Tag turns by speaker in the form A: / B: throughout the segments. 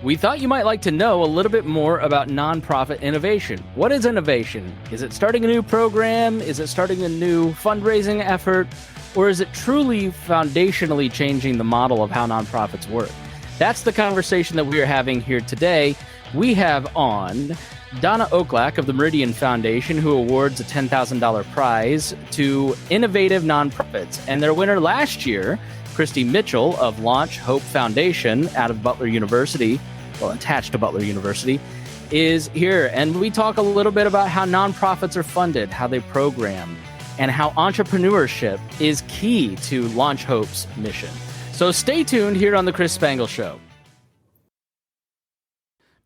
A: We thought you might like to know a little bit more about nonprofit innovation. What is innovation? Is it starting a new program? Is it starting a new fundraising effort? Or is it truly foundationally changing the model of how nonprofits work? That's the conversation that we are having here today. We have on Donna Oklak of the Meridian Foundation, who awards a $10,000 prize to innovative nonprofits. And their winner last year, Kristi Mitchell of Launch Hope Foundation out of Butler University, well, attached to Butler University, is here. And we talk a little bit about how nonprofits are funded, how they program, and how entrepreneurship is key to Launch Hope's mission. So stay tuned here on The Chris Spangle Show.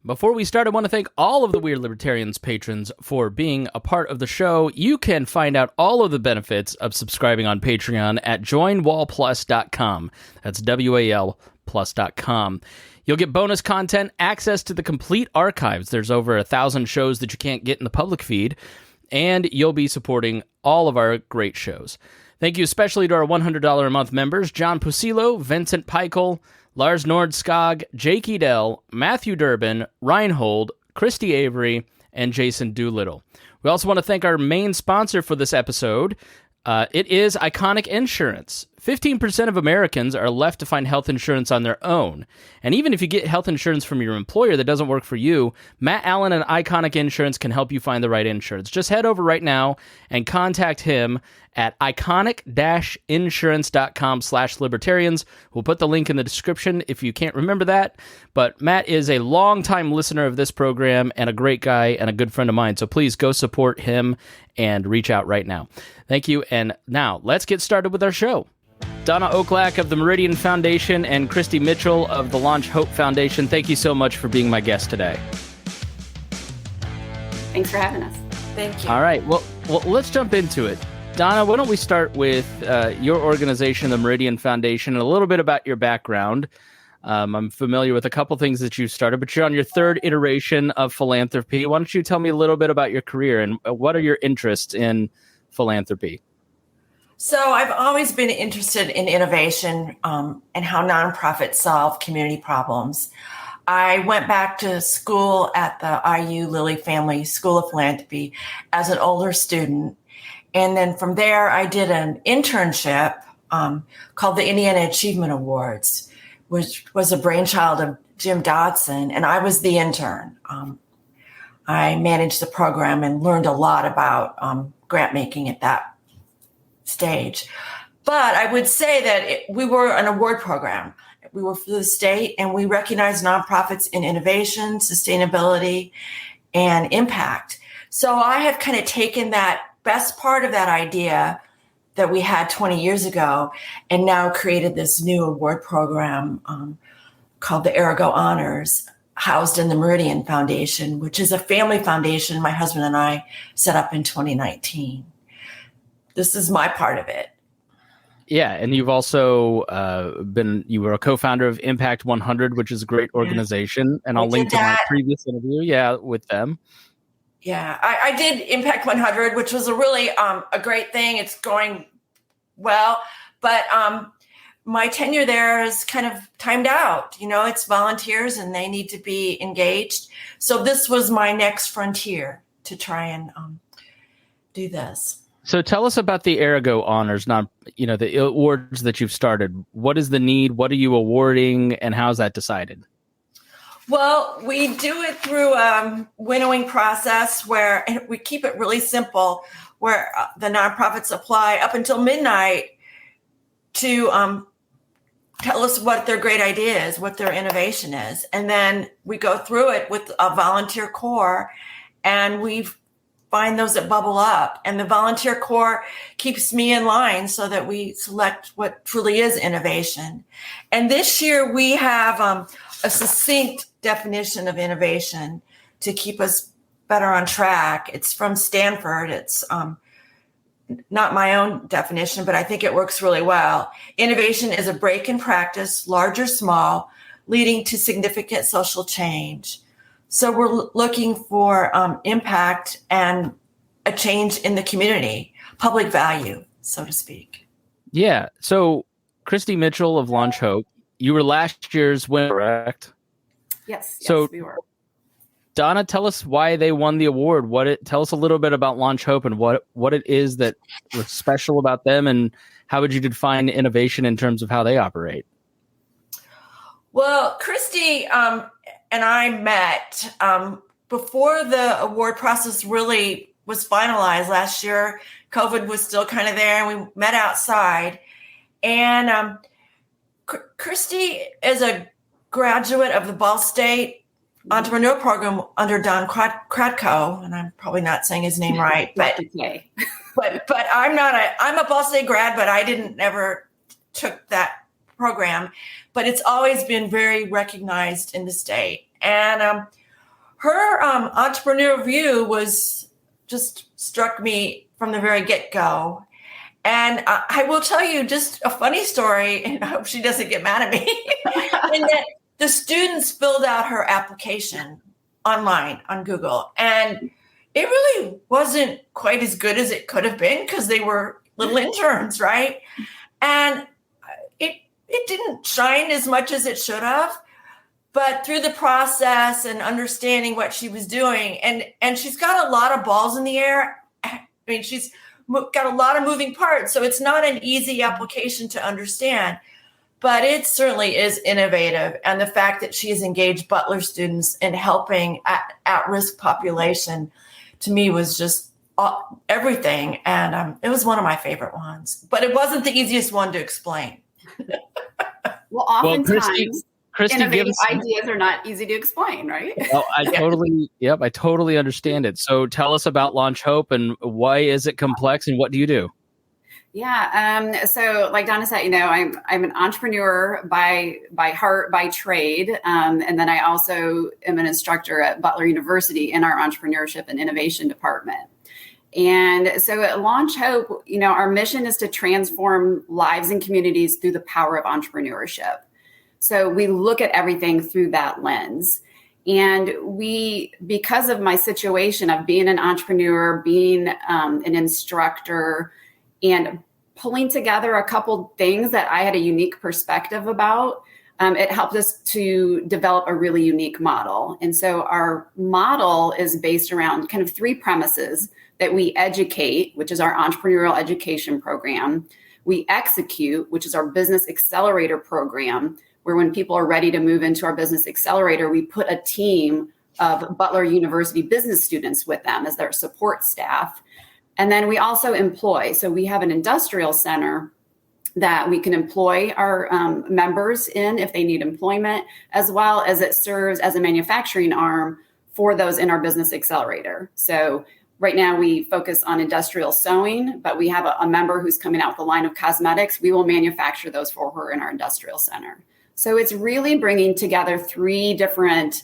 A: Before we start, I want to thank all of the Weird Libertarians patrons for being a part of the show. You can find out all of the benefits of subscribing on Patreon at joinwalplus.com. That's WAL plus.com. You'll get bonus content, access to the complete archives. There's over 1,000 shows that you can't get in the public feed, and you'll be supporting all of our great shows. Thank you especially to our $100 a month members, John Pusilo, Vincent Peichel, Lars Nordskog, Jake Edel, Matthew Durbin, Reinhold, Christy Avery, and Jason Doolittle. We also want to thank our main sponsor for this episode. It is Iconic Insurance. 15% of Americans are left to find health insurance on their own. And even if you get health insurance from your employer that doesn't work for you, Matt Allen and Iconic Insurance can help you find the right insurance. Just head over right now and contact him at iconic-insurance.com/libertarians. We'll put the link in the description if you can't remember that. But Matt is a longtime listener of this program and a great guy and a good friend of mine. So please go support him and reach out right now. Thank you. And now let's get started with our show. Donna Oklak of the Meridian Foundation and Kristi Mitchell of the Launch Hope Foundation, thank you so much for being my guest today.
B: Thanks for having us.
C: Thank you.
A: All right. Well, let's jump into it. Donna, why don't we start with your organization, the Meridian Foundation, and a little bit about your background. I'm familiar with a couple things that you've started, but you're on your third iteration of philanthropy. Why don't you tell me a little bit about your career and what are your interests in philanthropy?
C: So I've always been interested in innovation and how nonprofits solve community problems. I went back to school at the IU Lilly Family School of Philanthropy as an older student. And then from there, I did an internship called the Indiana Achievement Awards, which was a brainchild of Jim Dodson, and I was the intern. I managed the program and learned a lot about grant making at that stage. But I would say that we were an award program. We were for the state, and we recognized nonprofits in innovation, sustainability, and impact. So I have kind of taken that best part of that idea that we had 20 years ago and now created this new award program called the Arago Honors, housed in the Meridian Foundation, which is a family foundation my husband and I set up in 2019. This is my part of it.
A: Yeah, and you've also you were a co-founder of Impact 100, which is a great organization, and I'll link to my previous interview, with them.
C: Yeah, I did Impact 100, which was a really a great thing. It's going well, but my tenure there is kind of timed out. You know, it's volunteers and they need to be engaged. So this was my next frontier to try and do this.
A: So tell us about the Arago Honors, the awards that you've started. What is the need? What are you awarding? And how's that decided?
C: Well, we do it through a winnowing process where we keep it really simple, where the nonprofits apply up until midnight to tell us what their great idea is, what their innovation is. And then we go through it with a volunteer core, and we find those that bubble up. And the volunteer core keeps me in line so that we select what truly is innovation. And this year we have a succinct definition of innovation to keep us better on track. It's from Stanford. It's not my own definition, but I think it works really well. Innovation is a break in practice, large or small, leading to significant social change. So we're looking for impact and a change in the community, public value, so to speak.
A: Yeah. So Kristi Mitchell of Launch Hope, you were last year's winner, correct?
B: Yes,
A: So,
B: we were.
A: Donna, tell us why they won the award. Tell us a little bit about Launch Hope and what it is that was special about them, and how would you define innovation in terms of how they operate?
C: Well, Kristi and I met before the award process really was finalized last year. COVID was still kind of there, and we met outside. And Kristi is a graduate of the Ball State Entrepreneur Program under Don Kratko, and I'm probably not saying his name right, but I'm a Ball State grad, but I never took that program. But it's always been very recognized in the state. And her entrepreneur view was just struck me from the very get-go. And I will tell you just a funny story, and I hope she doesn't get mad at me, in that the students filled out her application online on Google. And it really wasn't quite as good as it could have been because they were little interns, right? And it didn't shine as much as it should have. But through the process and understanding what she was doing, and she's got a lot of balls in the air. I mean, she's got a lot of moving parts. So it's not an easy application to understand, but it certainly is innovative. And the fact that she has engaged Butler students in helping at-risk population, to me, was just everything. And it was one of my favorite ones, but it wasn't the easiest one to explain.
B: Well, oftentimes,
A: Kristi,
B: innovative ideas are not easy to explain, right?
A: Oh, I totally understand it. So tell us about Launch Hope, and why is it complex, and what do you do?
B: Yeah. So like Donna said, I'm an entrepreneur by heart, by trade. And then I also am an instructor at Butler University in our entrepreneurship and innovation department. And so at Launch Hope, our mission is to transform lives and communities through the power of entrepreneurship. So we look at everything through that lens. And because of my situation of being an entrepreneur, being an instructor, and pulling together a couple things that I had a unique perspective about, it helped us to develop a really unique model. And so our model is based around kind of three premises: that we educate, which is our entrepreneurial education program; we execute, which is our business accelerator program, where when people are ready to move into our business accelerator, we put a team of Butler University business students with them as their support staff. And then we also employ. So we have an industrial center that we can employ our members in if they need employment, as well as it serves as a manufacturing arm for those in our business accelerator. So right now we focus on industrial sewing, but we have a member who's coming out with a line of cosmetics. We will manufacture those for her in our industrial center. So it's really bringing together three different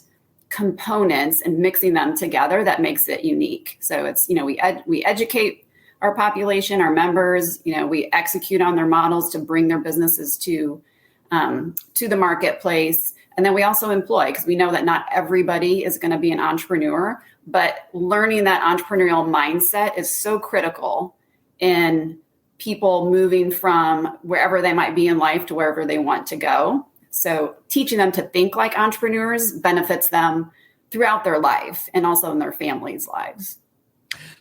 B: components and mixing them together that makes it unique. So it's, we educate our population, our members, we execute on their models to bring their businesses to the marketplace. And then we also employ, because we know that not everybody is going to be an entrepreneur, but learning that entrepreneurial mindset is so critical in people moving from wherever they might be in life to wherever they want to go. So teaching them to think like entrepreneurs benefits them throughout their life and also in their families' lives.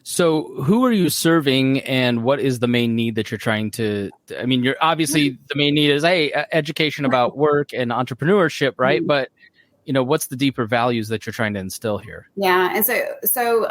A: So who are you serving, and what is the main need that you're trying to, you're obviously the main need is education about work and entrepreneurship, right? Mm-hmm. But what's the deeper values that you're trying to instill here?
B: Yeah. And so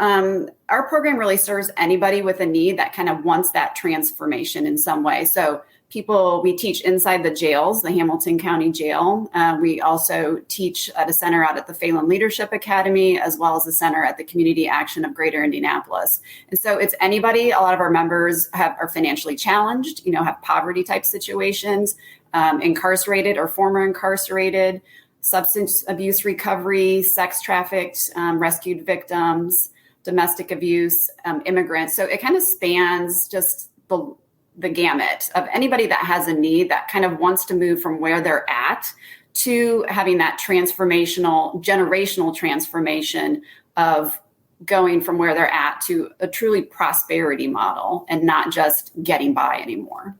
B: our program really serves anybody with a need that kind of wants that transformation in some way. So we teach inside the jails, the Hamilton County Jail. We also teach at a center out at the Phelan Leadership Academy, as well as a center at the Community Action of Greater Indianapolis. And so it's anybody. A lot of our members are financially challenged, have poverty type situations, incarcerated or former incarcerated, substance abuse recovery, sex trafficked, rescued victims, domestic abuse, immigrants. So it kind of spans just the gamut of anybody that has a need that kind of wants to move from where they're at to having that generational transformation of going from where they're at to a truly prosperity model and not just getting by anymore.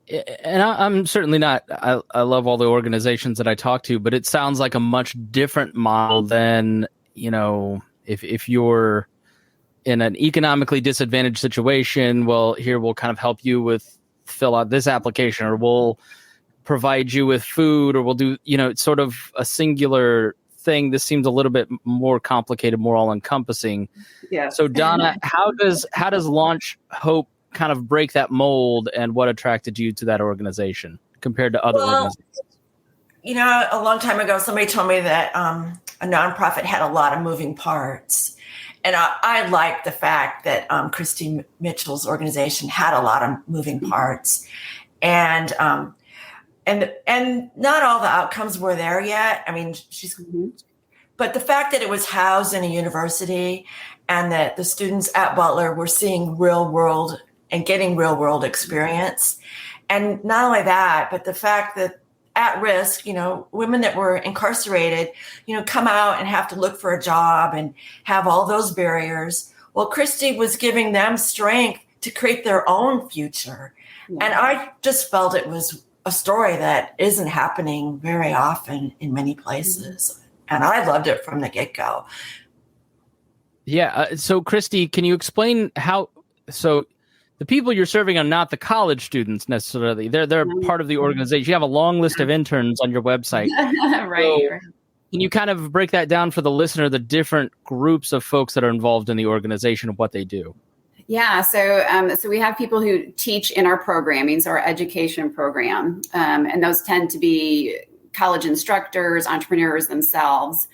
A: And I'm certainly not, I love all the organizations that I talk to, but it sounds like a much different model than, if you're in an economically disadvantaged situation, well, here we'll kind of help you with fill out this application, or we'll provide you with food, or we'll do, it's sort of a singular thing. This seems a little bit more complicated, more all encompassing.
B: Yeah.
A: So Donna, how does Launch Hope kind of break that mold, and what attracted you to that organization compared to other organizations?
C: A long time ago, somebody told me that a nonprofit had a lot of moving parts. And I like the fact that Kristi Mitchell's organization had a lot of moving parts. And not all the outcomes were there yet. I mean, but the fact that it was housed in a university and that the students at Butler were seeing real world and getting real world experience. And not only that, but the fact that at risk, women that were incarcerated, come out and have to look for a job and have all those barriers. Well, Kristi was giving them strength to create their own future. Yeah. And I just felt it was a story that isn't happening very often in many places. Mm-hmm. And I loved it from the get-go.
A: Yeah. So Kristi, can you explain so the people you're serving are not the college students necessarily. They're part of the organization. You have a long list of interns on your website.
B: Right.
A: So can you kind of break that down for the listener, the different groups of folks that are involved in the organization and what they do?
B: Yeah, so we have people who teach in our programming, so our education program, and those tend to be college instructors, entrepreneurs themselves.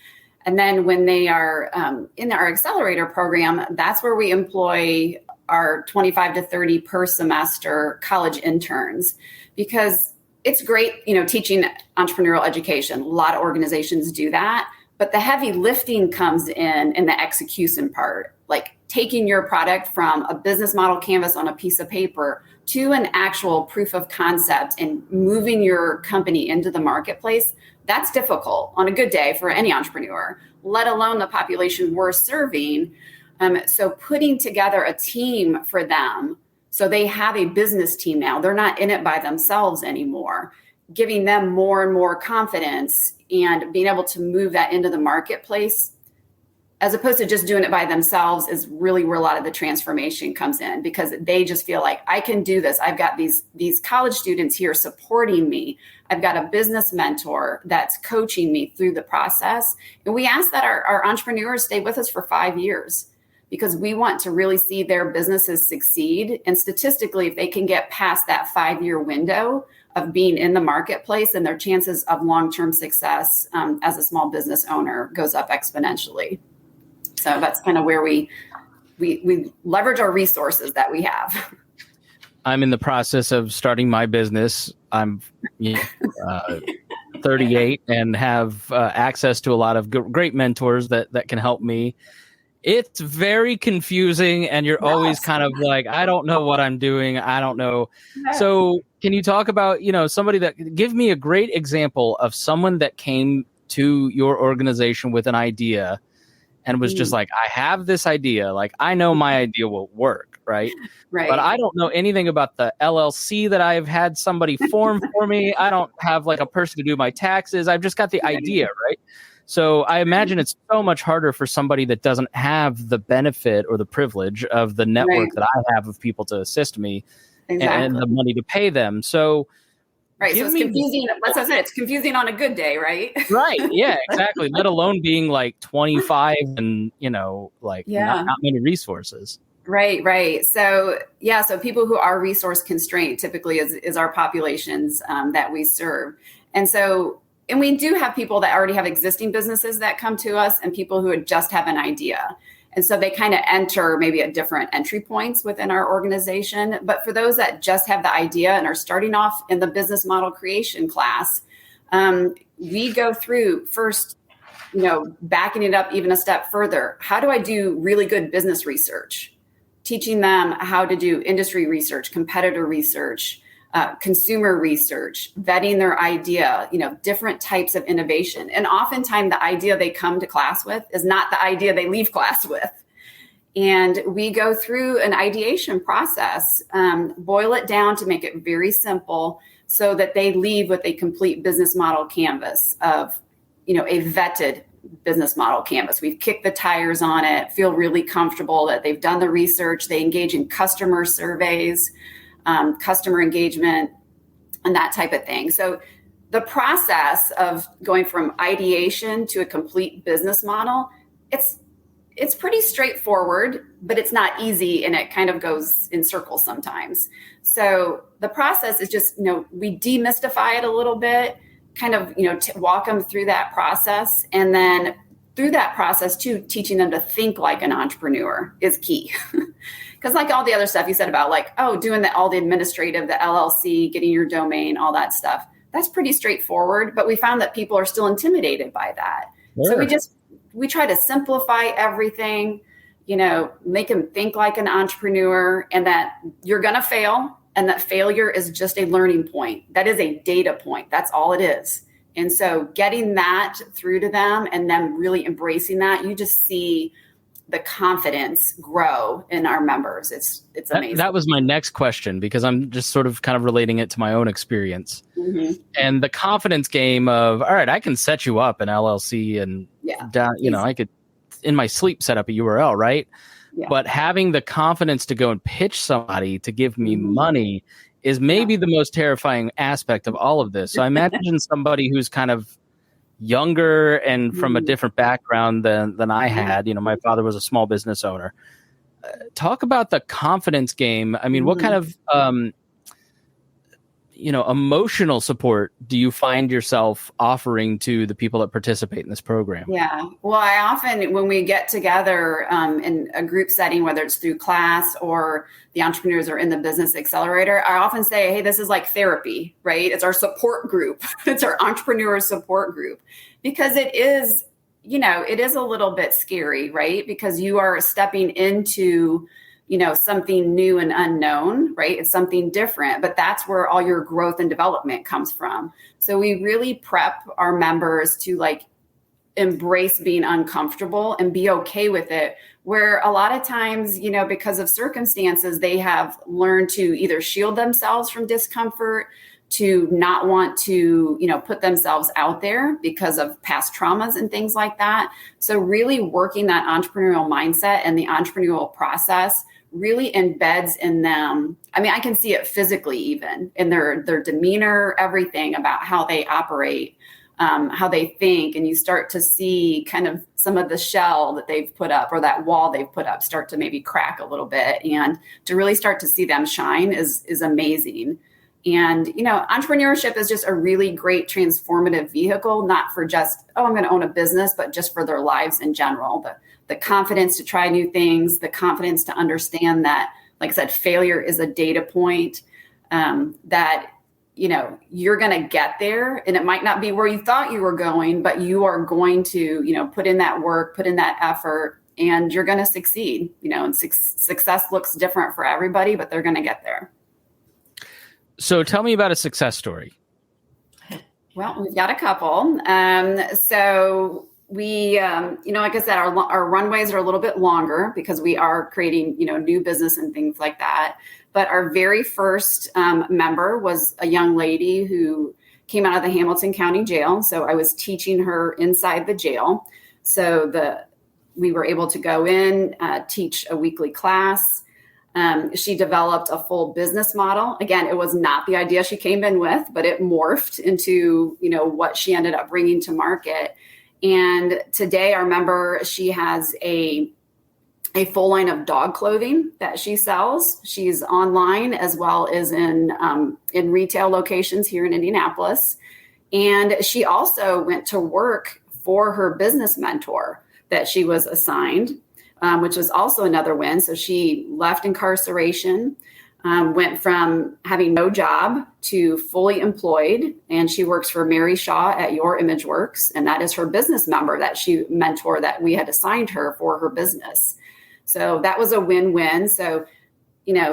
B: And then when they are in our accelerator program, that's where we employ our 25 to 30 per semester college interns, because it's great, teaching entrepreneurial education. A lot of organizations do that, but the heavy lifting comes in the execution part, like taking your product from a business model canvas on a piece of paper to an actual proof of concept and moving your company into the marketplace. That's difficult on a good day for any entrepreneur, let alone the population we're serving. So putting together a team for them, so they have a business team now. They're not in it by themselves anymore, giving them more and more confidence and being able to move that into the marketplace, as opposed to just doing it by themselves, is really where a lot of the transformation comes in, because they just feel like, I can do this. I've got these college students here supporting me. I've got a business mentor that's coaching me through the process. And we ask that our entrepreneurs stay with us for 5 years, because we want to really see their businesses succeed. And statistically, if they can get past that 5-year window of being in the marketplace, and their chances of long-term success as a small business owner goes up exponentially. So that's kind of where we leverage our resources that we have.
A: I'm in the process of starting my business. I'm 38 and have access to a lot of great mentors that can help me. It's very confusing, and you're always kind of like, I don't know what I'm doing. I don't know. Yes. So can you talk about, somebody give me a great example of someone that came to your organization with an idea and was just like, I have this idea. Like, I know my idea will work, right?
B: Right.
A: But I don't know anything about the LLC that I've had somebody form for me. I don't have like a person to do my taxes. I've just got the idea, right? So I imagine it's so much harder for somebody that doesn't have the benefit or the privilege of the network that I have of people to assist me and the money to pay them. So,
B: right. So it's confusing. As I said, it's confusing on a good day, right?
A: Right. Yeah, exactly. Let alone being like 25 and, not many resources.
B: Right. So, so people who are resource constrained typically is our populations that we serve. And we do have people that already have existing businesses that come to us, and people who just have an idea. And so they kind of enter maybe at different entry points within our organization. But for those that just have the idea and are starting off in the business model creation class, we go through first, backing it up even a step further. How do I do really good business research? Teaching them how to do industry research, competitor research, consumer research, vetting their idea, different types of innovation. And oftentimes the idea they come to class with is not the idea they leave class with. And we go through an ideation process, boil it down to make it very simple so that they leave with a complete business model canvas of, a vetted business model canvas. We've kicked the tires on it, feel really comfortable that they've done the research. They engage in customer surveys, customer engagement, and that type of thing. So the process of going from ideation to a complete business model, it's pretty straightforward, but it's not easy, and it kind of goes in circles sometimes. So the process is just, we demystify it a little bit, kind of, walk them through that process. And then through that process too, teaching them to think like an entrepreneur is key. Because like all the other stuff you said about doing all the administrative, the LLC, getting your domain, all that stuff, that's pretty straightforward. But we found that people are still intimidated by that.
A: Sure.
B: So we try to simplify everything, make them think like an entrepreneur, and that you're going to fail, and that failure is just a learning point. That is a data point. That's all it is. And so getting that through to them and them really embracing that, you just see the confidence grow in our members. It's amazing.
A: That was my next question, because I'm just sort of kind of relating it to my own experience.
B: Mm-hmm.
A: And the confidence game of, all right, I can set you up an LLC and I could in my sleep set up a URL, right?
B: Yeah.
A: But having the confidence to go and pitch somebody to give me money is maybe the most terrifying aspect of all of this. So I imagine somebody who's kind of younger and from a different background than I had. My father was a small business owner. Talk about the confidence game. I mean, what kind of emotional support do you find yourself offering to the people that participate in this program?
B: Yeah. Well, I often, when we get together in a group setting, whether it's through class or the entrepreneurs are in the business accelerator, I often say, hey, this is like therapy, right? It's our support group. It's our entrepreneur support group, because it is, it is a little bit scary, right? Because you are stepping into something new and unknown, right? It's something different, but that's where all your growth and development comes from. So we really prep our members to embrace being uncomfortable and be okay with it, where a lot of times, because of circumstances, they have learned to either shield themselves from discomfort, to not want to, put themselves out there because of past traumas and things like that. So really working that entrepreneurial mindset and the entrepreneurial process really embeds in them. I mean, I can see it physically, even in their demeanor, everything about how they operate, how they think. And you start to see kind of some of the shell that they've put up, or that wall they've put up, start to maybe crack a little bit. And to really start to see them shine is amazing. And, entrepreneurship is just a really great transformative vehicle, not for just, I'm going to own a business, but just for their lives in general. The confidence to try new things, the confidence to understand that, like I said, failure is a data point, that, you're going to get there, and it might not be where you thought you were going, but you are going to, put in that work, put in that effort, and you're going to succeed, and success looks different for everybody, but they're going to get there.
A: So tell me about a success story.
B: Well, we've got a couple. So we, like I said, our runways are a little bit longer because we are creating, new business and things like that. But our very first member was a young lady who came out of the Hamilton County Jail. So I was teaching her inside the jail. So we were able to go in, teach a weekly class. She developed a full business model. Again, it was not the idea she came in with, but it morphed into, what she ended up bringing to market. And today, our member, she has a full line of dog clothing that she sells. She's online as well as in retail locations here in Indianapolis. And she also went to work for her business mentor that she was assigned, which was also another win. So she left incarceration, went from having no job to fully employed, and she works for Mary Shaw at Your Image Works, and that is her business member that she mentor that we had assigned her for her business. So that was a win-win. So,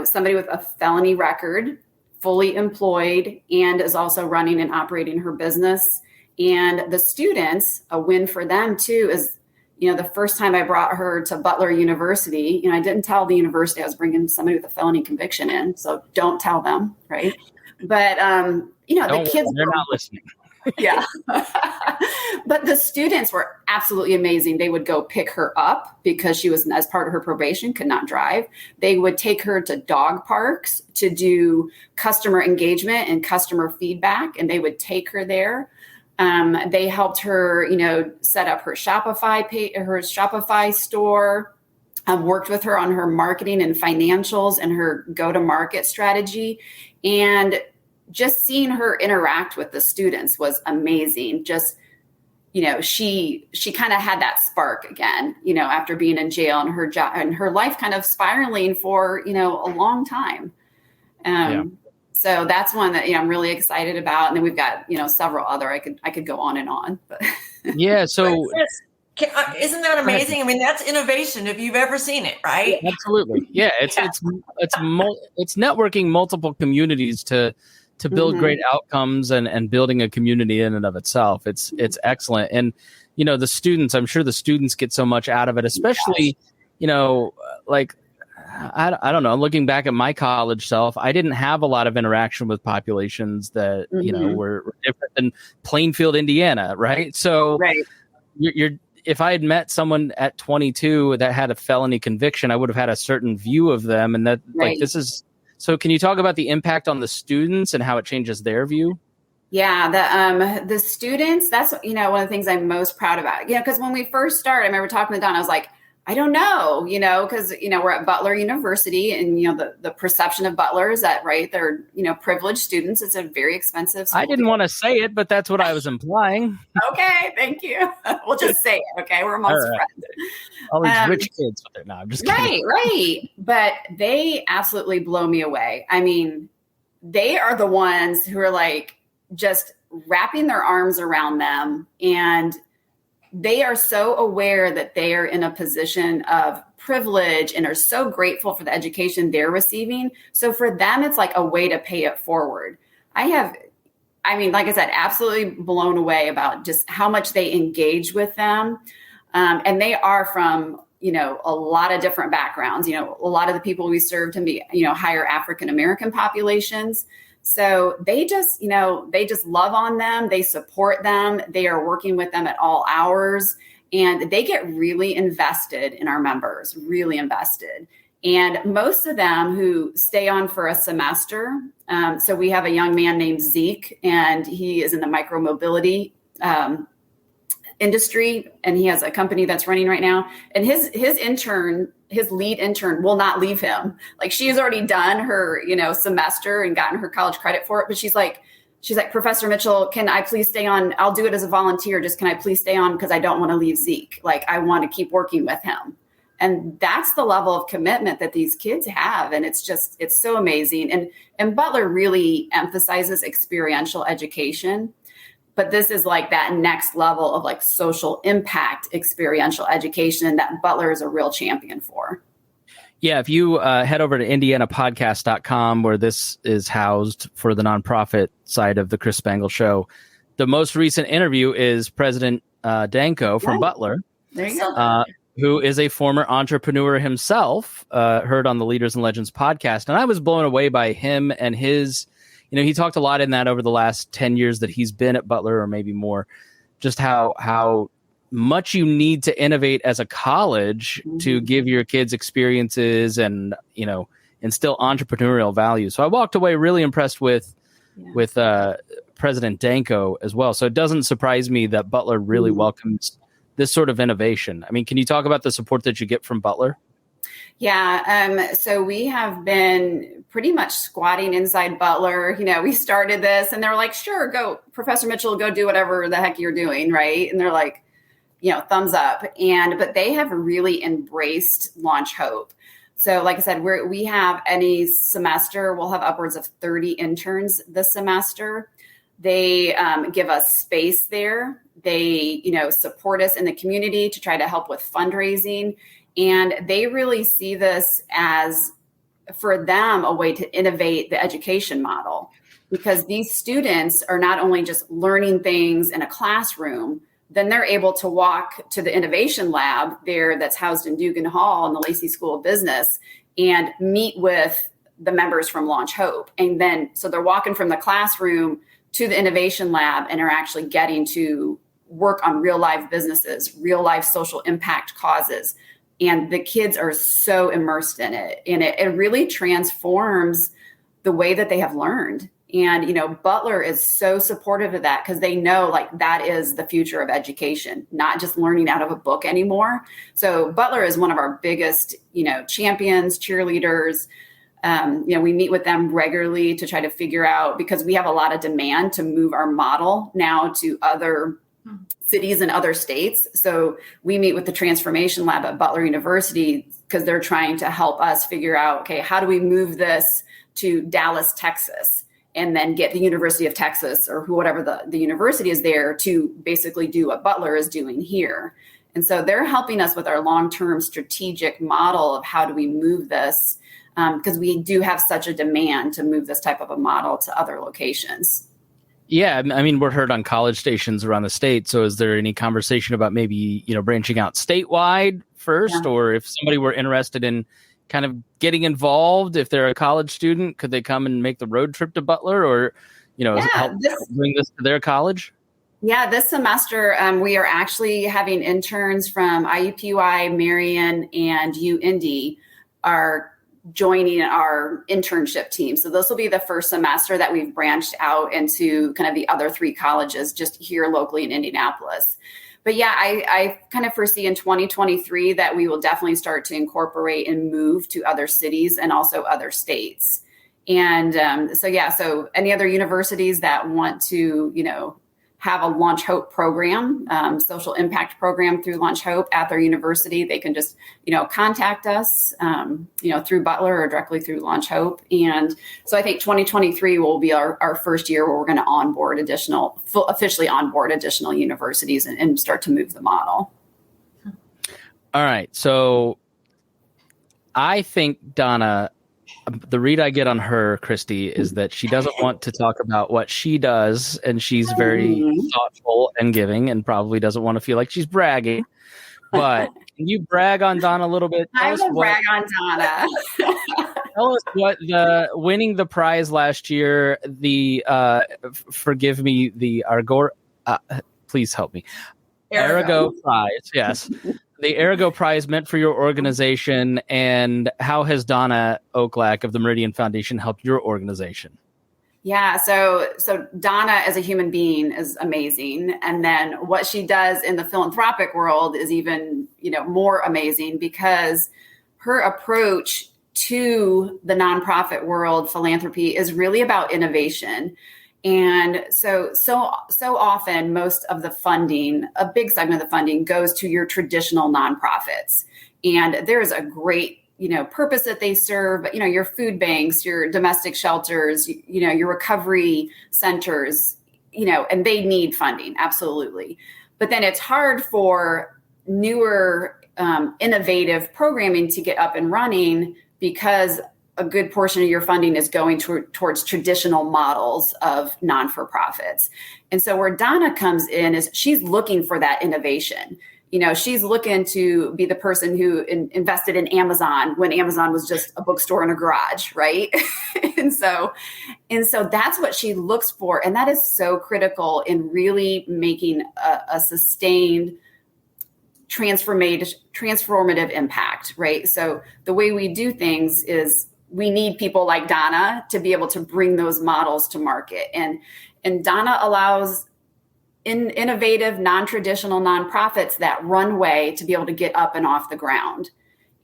B: somebody with a felony record, fully employed, and is also running and operating her business. And the students, a win for them too is, the first time I brought her to Butler University, I didn't tell the university I was bringing somebody with a felony conviction in. So don't tell them. Right. But, the kids,
A: they're not listening.
B: Yeah. But the students were absolutely amazing. They would go pick her up because she was, as part of her probation, could not drive. They would take her to dog parks to do customer engagement and customer feedback, and they would take her there. They helped her, set up her Shopify store, worked with her on her marketing and financials and her go-to-market strategy. And just seeing her interact with the students was amazing. Just, she kind of had that spark again, after being in jail and her job and her life kind of spiraling for, a long time. So that's one that, I'm really excited about. And then we've got, several other, I could go on and on, but
A: yeah. So
C: isn't that amazing? I mean, that's innovation if you've ever seen it, right?
A: Absolutely. Yeah. It's networking multiple communities to build great outcomes and building a community in and of itself. It's excellent. And, the students, I'm sure the students get so much out of it, especially, like, I don't know, looking back at my college self, I didn't have a lot of interaction with populations that, were different than Plainfield, Indiana. Right. So if I had met someone at 22 that had a felony conviction, I would have had a certain view of them. And that so can you talk about the impact on the students and how it changes their view?
B: Yeah, the students, that's, one of the things I'm most proud about, because when we first started, I remember talking to Donna, I was like, I don't know, because, we're at Butler University and, the perception of Butler is that, right, they're, privileged students. It's a very expensive school.
A: I didn't want to say it, but that's what I was implying.
B: Okay, thank you. We'll just say it, okay? We're amongst friends.
A: All these rich kids. No, I'm just kidding.
B: Right. But they absolutely blow me away. I mean, they are the ones who are like just wrapping their arms around them, and they are so aware that they are in a position of privilege and are so grateful for the education they're receiving. So for them, it's like a way to pay it forward. Like I said, absolutely blown away about just how much they engage with them. And they are from, a lot of different backgrounds. A lot of the people we serve to be, higher African-American populations. So they just love on them. They support them. They are working with them at all hours, and they get really invested in our members, really invested. And most of them who stay on for a semester. So we have a young man named Zeke, and he is in the micromobility industry, and he has a company that's running right now. And his lead intern will not leave him. Like, she has already done her, semester and gotten her college credit for it. But she's like, Professor Mitchell, can I please stay on? I'll do it as a volunteer. Just can I please stay on? Because I don't want to leave Zeke. Like, I want to keep working with him. And that's the level of commitment that these kids have. And it's so amazing. And Butler really emphasizes experiential education. But this is like that next level of like social impact experiential education that Butler is a real champion for.
A: Yeah, if you head over to indianapodcast.com, where this is housed for the nonprofit side of the Chris Spangle Show, the most recent interview is President Danko from Butler,
B: there you go.
A: Who is a former entrepreneur himself, heard on the Leaders and Legends podcast. And I was blown away by him and his, he talked a lot in that over the last 10 years that he's been at Butler, or maybe more, just how much you need to innovate as a college to give your kids experiences and, instill entrepreneurial values. So I walked away really impressed with President Danko as well. So it doesn't surprise me that Butler really welcomes this sort of innovation. I mean, can you talk about the support that you get from Butler?
B: Yeah. So we have been pretty much squatting inside Butler. We started this and they're like, sure, go, Professor Mitchell, go do whatever the heck you're doing. Right. And they're like, thumbs up. But they have really embraced Launch Hope. So like I said, we have any semester, we'll have upwards of 30 interns this semester. They give us space there. They, support us in the community to try to help with fundraising. And they really see this as, for them, a way to innovate the education model, because these students are not only just learning things in a classroom, then they're able to walk to the innovation lab there that's housed in Dugan Hall in the Lacey School of Business and meet with the members from Launch Hope. And then, so they're walking from the classroom to the innovation lab and are actually getting to work on real life businesses, real life social impact causes. And the kids are so immersed in it. And it really transforms the way that they have learned. And, you know, Butler is so supportive of that because they know like that is the future of education, not just learning out of a book anymore. So Butler is one of our biggest, you know, champions, cheerleaders. You know, we meet with them regularly to try to figure out, because we have a lot of demand to move our model now to other cities and other states. So we meet with the Transformation Lab at Butler University because they're trying to help us figure out, okay, how do we move this to Dallas, Texas, and then get the University of Texas or whatever the university is there to basically do what Butler is doing here. And so they're helping us with our long-term strategic model of how do we move this, because we do have such a demand to move this type of a model to other locations.
A: Yeah, I mean, we're heard on college stations around the state. So is there any conversation about maybe, you know, branching out statewide first, or if somebody were interested in kind of getting involved, if they're a college student, could they come and make the road trip to Butler, or, you know, help bring this to their college?
B: Yeah, this semester, we are actually having interns from IUPUI, Meridian, and UIndy are joining our internship team. So this will be the first semester that we've branched out into kind of the other three colleges just here locally in Indianapolis. But yeah, I kind of foresee in 2023 that we will definitely start to incorporate and move to other cities and also other states. And so any other universities that want to, you know, have a Launch Hope program, social impact program through Launch Hope at their university, they can just, you know, contact us, you know, through Butler or directly through Launch Hope. And so I think 2023 will be our first year where we're going to officially onboard additional universities and start to move the model.
A: All right. So I think Donna, the read I get on her, Kristi, is that she doesn't want to talk about what she does, and she's very thoughtful and giving, and probably doesn't want to feel like she's bragging. But can you brag on Donna a little bit?
B: I will brag on Donna.
A: Tell us what winning the prize last year, the forgive me, the Arago, please help me, Arago prize, yes. The Arago Prize meant for your organization, and how has Donna Oklak of the Meridian Foundation helped your organization?
B: Yeah, so Donna as a human being is amazing, and then what she does in the philanthropic world is even, you know, more amazing, because her approach to the nonprofit world, philanthropy, is really about innovation. And so often, most of the funding, a big segment of the funding, goes to your traditional nonprofits. And there's a great, you know, purpose that they serve, but, you know, your food banks, your domestic shelters, you know, your recovery centers, you know, and they need funding, absolutely. But then it's hard for newer, innovative programming to get up and running, because a good portion of your funding is going towards traditional models of non-for-profits. And so where Donna comes in is she's looking for that innovation. You know, she's looking to be the person who invested in Amazon when Amazon was just a bookstore in a garage, right? and so that's what she looks for. And that is so critical in really making a sustained transformative impact, right? So the way we do things is we need people like Donna to be able to bring those models to market. And Donna allows innovative, non-traditional nonprofits that runway to be able to get up and off the ground.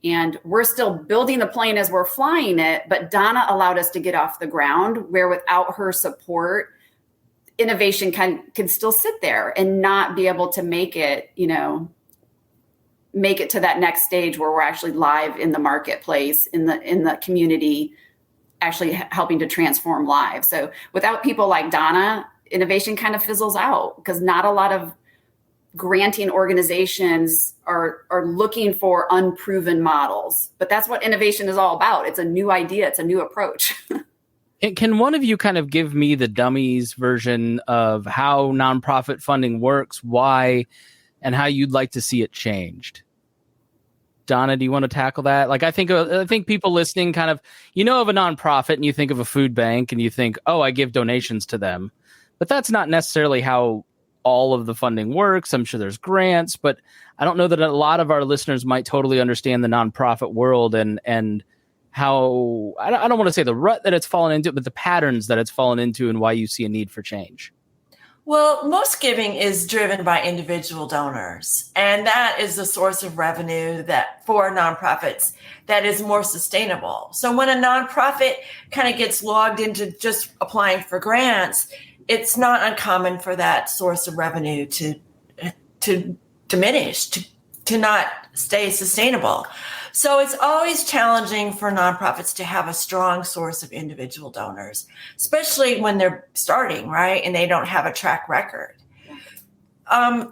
B: And we're still building the plane as we're flying it, but Donna allowed us to get off the ground, where without her support, innovation can still sit there and not be able to make it to that next stage where we're actually live in the marketplace, in the community, actually helping to transform lives. So without people like Donna, innovation kind of fizzles out, because not a lot of granting organizations are looking for unproven models. But that's what innovation is all about. It's a new idea. It's a new approach.
A: Can one of you kind of give me the dummies version of how nonprofit funding works, why, and how you'd like to see it changed? Donna, do you want to tackle that? Like, I think people listening kind of, of a nonprofit and you think of a food bank and you think, oh, I give donations to them. But that's not necessarily how all of the funding works. I'm sure there's grants, but I don't know that a lot of our listeners might totally understand the nonprofit world and how, I don't want to say the rut that it's fallen into, but the patterns that it's fallen into and why you see a need for change.
C: Well, most giving is driven by individual donors, and that is the source of revenue that for nonprofits that is more sustainable. So when a nonprofit kind of gets logged into just applying for grants, it's not uncommon for that source of revenue to diminish, to not stay sustainable. So it's always challenging for nonprofits to have a strong source of individual donors, especially when they're starting, right? And they don't have a track record. But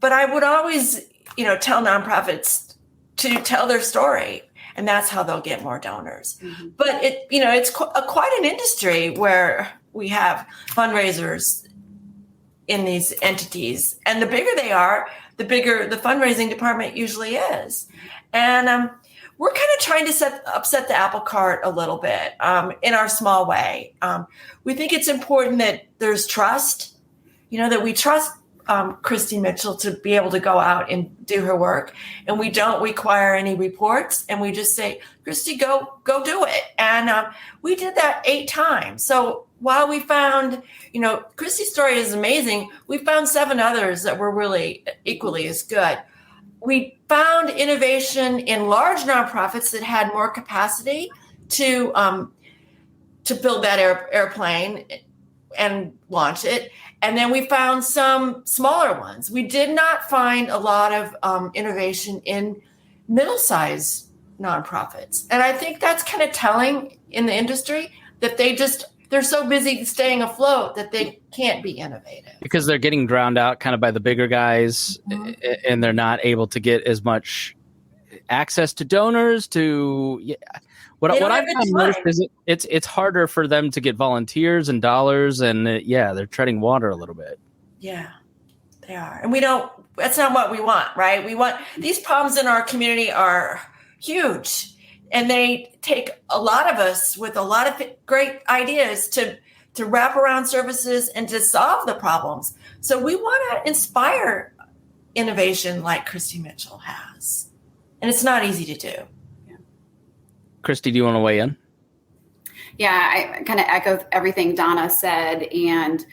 C: I would always, tell nonprofits to tell their story, and that's how they'll get more donors. Mm-hmm. But it's quite an industry where we have fundraisers in these entities, and the bigger they are, the bigger the fundraising department usually is. And we're kind of trying to upset the apple cart a little bit in our small way. We think it's important that there's trust, that we trust Kristi Mitchell to be able to go out and do her work. And we don't require any reports. And we just say, Kristi, go do it. And we did that 8 times. So while we found, Kristi's story is amazing, we found 7 others that were really equally as good. We found innovation in large nonprofits that had more capacity to build that airplane and launch it. And then we found some smaller ones. We did not find a lot of innovation in middle-sized nonprofits. And I think that's kind of telling in the industry that they're so busy staying afloat that they can't be innovative.
A: Because they're getting drowned out kind of by the bigger guys, mm-hmm. and they're not able to get as much access to donors What I've noticed is it's harder for them to get volunteers and dollars, and they're treading water a little bit.
C: Yeah, they are. And that's not what we want, right? These problems in our community are huge. And they take a lot of us with a lot of great ideas to wrap around services and to solve the problems. So we want to inspire innovation like Kristi Mitchell has. And it's not easy to do.
B: Yeah.
A: Kristi, do you want to weigh in?
B: Yeah, I kind of echo everything Donna said. And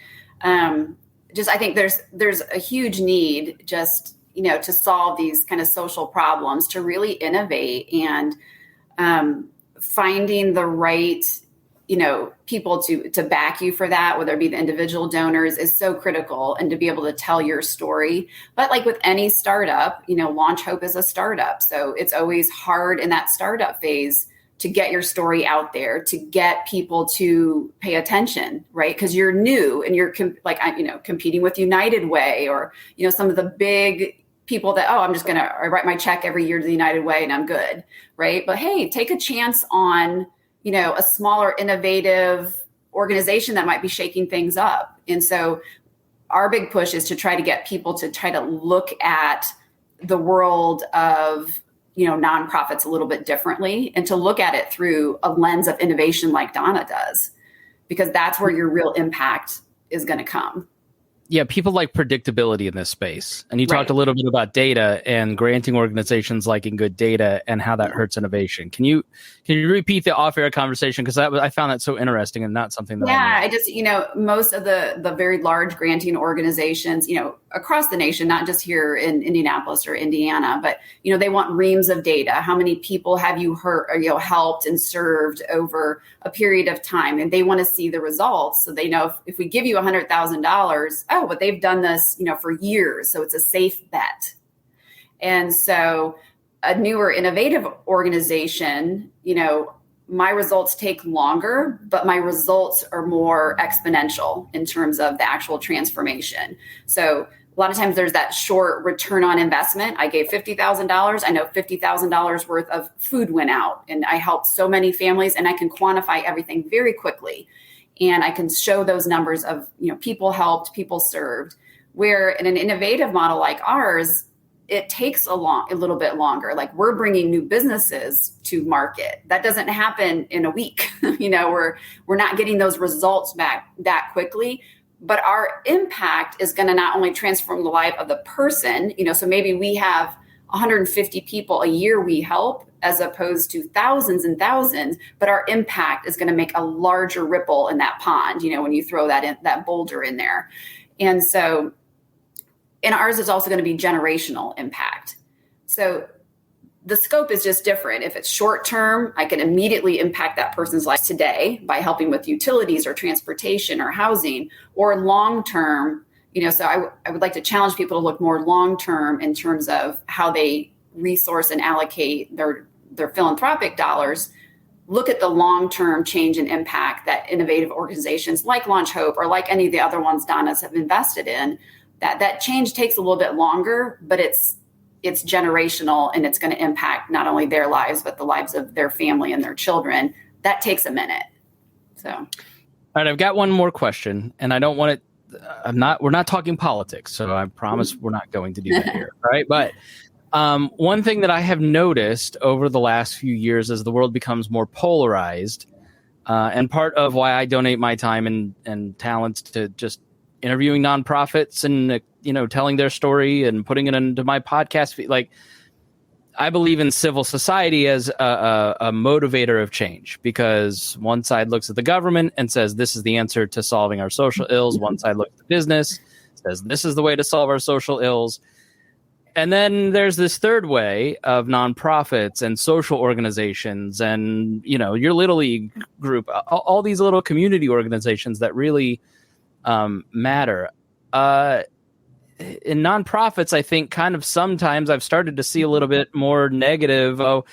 B: I think there's a huge need just, to solve these kind of social problems, to really innovate and finding the right, people to back you for that, whether it be the individual donors, is so critical, and to be able to tell your story. But like with any startup, Launch Hope is a startup. So it's always hard in that startup phase to get your story out there, to get people to pay attention, right? Because you're new and you're competing with United Way or, some of the big people that, I'm just going to write my check every year to the United Way and I'm good, right? But hey, take a chance on, a smaller, innovative organization that might be shaking things up. And so our big push is to try to get people to try to look at the world of, nonprofits a little bit differently, and to look at it through a lens of innovation like Donna does, because that's where your real impact is going to come.
A: Yeah, people like predictability in this space. And you talked a little bit about data and granting organizations liking good data and how that hurts innovation. Can you repeat the off-air conversation? Because I found that so interesting and not something that
B: I just, most of the very large granting organizations, across the nation, not just here in Indianapolis or Indiana, but, they want reams of data. How many people have you helped and served over a period of time? And they want to see the results. So they know if we give you $100,000, but they've done this, for years. So it's a safe bet. And so a newer innovative organization, my results take longer, but my results are more exponential in terms of the actual transformation. So a lot of times there's that short return on investment. I gave $50,000. I know $50,000 worth of food went out, and I helped so many families, and I can quantify everything very quickly. And I can show those numbers of, people helped, people served. Where in an innovative model like ours, it takes a little bit longer. Like, we're bringing new businesses to market. That doesn't happen in a week. We're not getting those results back that quickly. But our impact is going to not only transform the life of the person, so maybe we have 150 people a year we help as opposed to thousands and thousands, but our impact is going to make a larger ripple in that pond, when you throw that boulder in there. And so, and ours is also going to be generational impact. So the scope is just different. If it's short term, I can immediately impact that person's life today by helping with utilities or transportation or housing, or long term, so I would like to challenge people to look more long term in terms of how they resource and allocate their philanthropic dollars. Look at the long term change and impact that innovative organizations like Launch Hope or like any of the other ones Donna's have invested in. That change takes a little bit longer, but it's generational, and it's going to impact not only their lives, but the lives of their family and their children. That takes a minute. So, all
A: right, I've got one more question, and I don't want it. We're not talking politics, so I promise we're not going to do that here. Right. But one thing that I have noticed over the last few years as the world becomes more polarized, and part of why I donate my time and talents to just interviewing nonprofits and, telling their story and putting it into my podcast. Like, I believe in civil society as a motivator of change, because one side looks at the government and says, this is the answer to solving our social ills. One side looks at business, says, this is the way to solve our social ills. And then there's this third way of nonprofits and social organizations and, your Little League group, all these little community organizations that really matter. In nonprofits, I think kind of sometimes I've started to see a little bit more negative. Oh,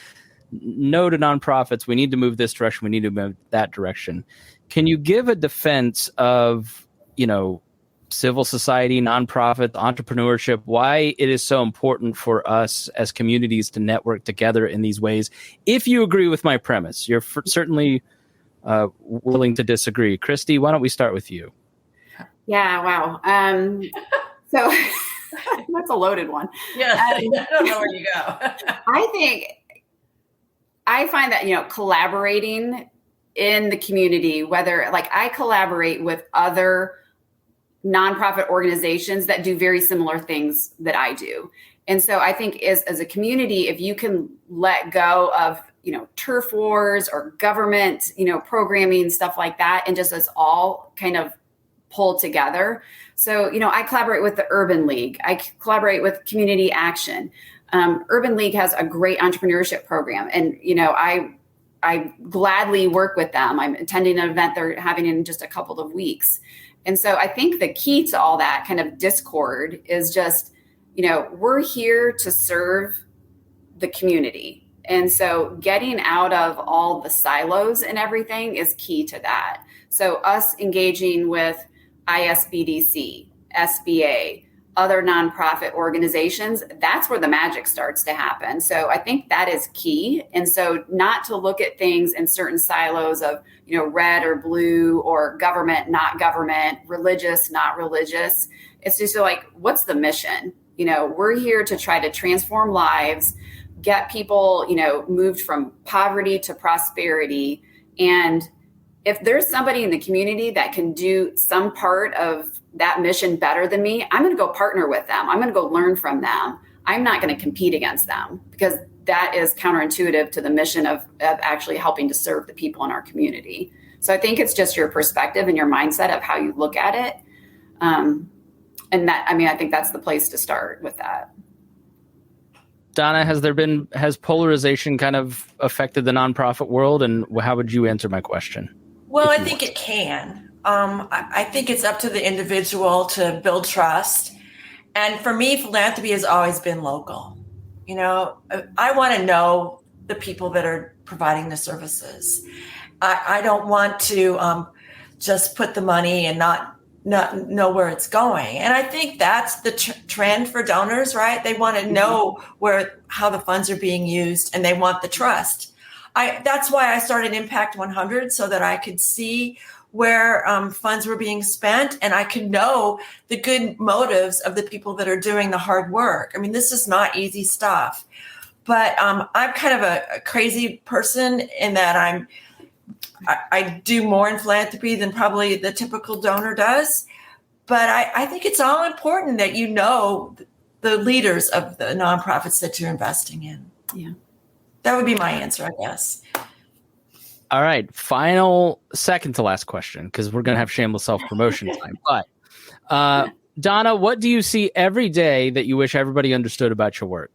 A: no to nonprofits. We need to move this direction. We need to move that direction. Can you give a defense of, civil society, nonprofit, entrepreneurship, why it is so important for us as communities to network together in these ways? If you agree with my premise, you're certainly willing to disagree. Kristi, why don't we start with you?
B: Yeah, wow. So that's a loaded one.
C: Yeah, I don't know where you go.
B: I find that, collaborating in the community, whether like I collaborate with other nonprofit organizations that do very similar things that I do. And so I think as a community, if you can let go of, turf wars or government, programming, stuff like that, and just us all kind of pull together. So, I collaborate with the Urban League. I collaborate with Community Action. Urban League has a great entrepreneurship program. And, I gladly work with them. I'm attending an event they're having in just a couple of weeks. And so I think the key to all that kind of discord is just, we're here to serve the community. And so getting out of all the silos and everything is key to that. So us engaging with ISBDC, SBA, other nonprofit organizations, that's where the magic starts to happen. So I think that is key. And so not to look at things in certain silos of, red or blue or government, not government, religious, not religious. It's just like, what's the mission? We're here to try to transform lives, get people, moved from poverty to prosperity. And if there's somebody in the community that can do some part of that mission better than me, I'm going to go partner with them. I'm going to go learn from them. I'm not going to compete against them, because that is counterintuitive to the mission of actually helping to serve the people in our community. So I think it's just your perspective and your mindset of how you look at it. And that, I think that's the place to start with that.
A: Donna, has polarization kind of affected the nonprofit world, and how would you answer my question?
C: Well, I think it can. I think it's up to the individual to build trust. And for me, philanthropy has always been local. I want to know the people that are providing the services. I don't want to just put the money and not not know where it's going. And I think that's the trend for donors, right? They want to know how the funds are being used, and they want the trust. That's why I started Impact 100, so that I could see where funds were being spent, and I could know the good motives of the people that are doing the hard work. I mean, this is not easy stuff, but I'm kind of a crazy person in that I do more in philanthropy than probably the typical donor does. But I think it's all important that you know the leaders of the nonprofits that you're investing in.
B: Yeah.
C: That would be my answer, I guess.
A: All right. Second to last question, because we're going to have shameless self-promotion time. But Donna, what do you see every day that you wish everybody understood about your work?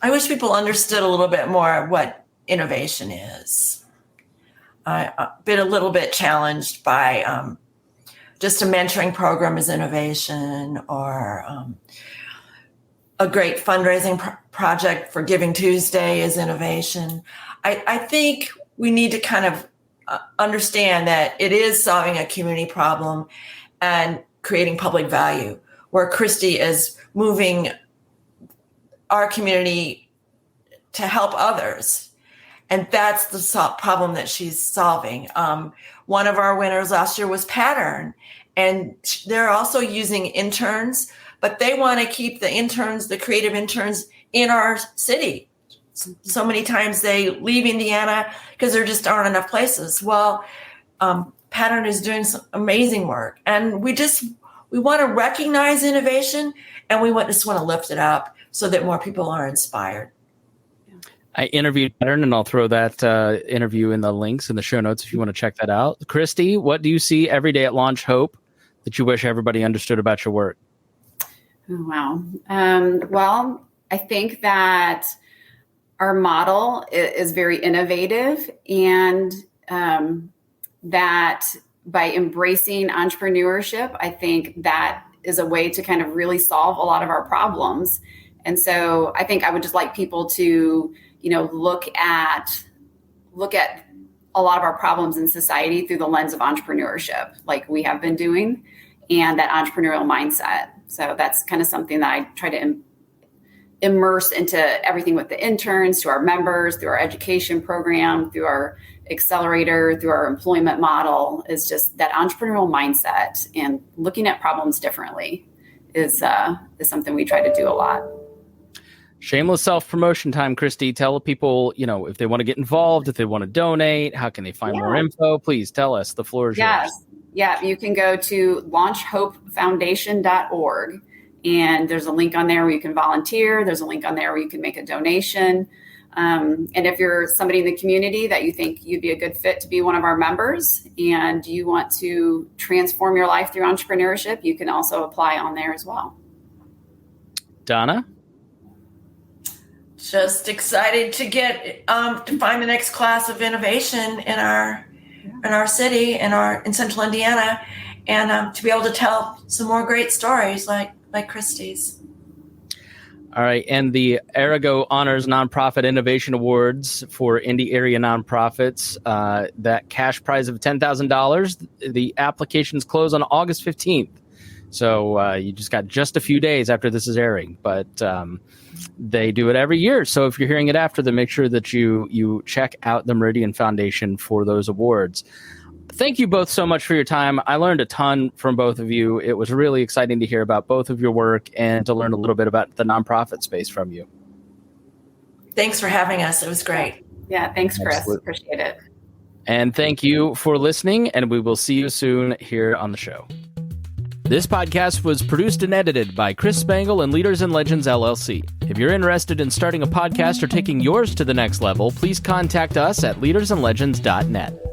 C: I wish people understood a little bit more what innovation is. I've been a little bit challenged by just a mentoring program is innovation, or a great fundraising project for Giving Tuesday is innovation. I think we need to kind of understand that it is solving a community problem and creating public value, where Kristi is moving our community to help others. And that's the problem that she's solving. One of our winners last year was Pattern, and they're also using interns, but they want to keep the interns, the creative interns, in our city. So many times they leave Indiana because there just aren't enough places. Well, Pattern is doing some amazing work, and we want to recognize innovation, and we just want to lift it up so that more people are inspired.
A: I interviewed Pattern, and I'll throw that interview in the links in the show notes if you want to check that out. Kristi, what do you see every day at Launch Hope that you wish everybody understood about your work?
B: Oh, wow. Well, I think that our model is very innovative, and that by embracing entrepreneurship, I think that is a way to kind of really solve a lot of our problems. And so I think I would just like people to, look at a lot of our problems in society through the lens of entrepreneurship, like we have been doing, and that entrepreneurial mindset. So that's kind of something that I try to immerse into everything with the interns, to our members, through our education program, through our accelerator, through our employment model, is just that entrepreneurial mindset, and looking at problems differently is something we try to do a lot.
A: Shameless self-promotion time, Kristi. Tell people, if they want to get involved, if they want to donate, how can they find more info? Please tell us. The floor is yours.
B: Yeah, you can go to launchhopefoundation.org, and there's a link on there where you can volunteer. There's a link on there where you can make a donation. And if you're somebody in the community that you think you'd be a good fit to be one of our members, and you want to transform your life through entrepreneurship, you can also apply on there as well. Donna?
C: Just excited to get to find the next class of innovation in our city, in Central Indiana, and to be able to tell some more great stories like Kristi's.
A: All right, and the Arago Honors Nonprofit Innovation Awards for Indy area nonprofits, that cash prize of $10,000. The applications close on August 15th. So you just got just a few days after this is airing, but they do it every year. So if you're hearing it after, then make sure that you check out the Meridian Foundation for those awards. Thank you both so much for your time. I learned a ton from both of you. It was really exciting to hear about both of your work and to learn a little bit about the nonprofit space from you.
C: Thanks for having us. It was great.
B: Yeah, thanks, Chris. Absolutely. Appreciate it.
A: And thank you for listening, and we will see you soon here on the show. This podcast was produced and edited by Chris Spangle and Leaders and Legends, LLC. If you're interested in starting a podcast or taking yours to the next level, please contact us at leadersandlegends.net.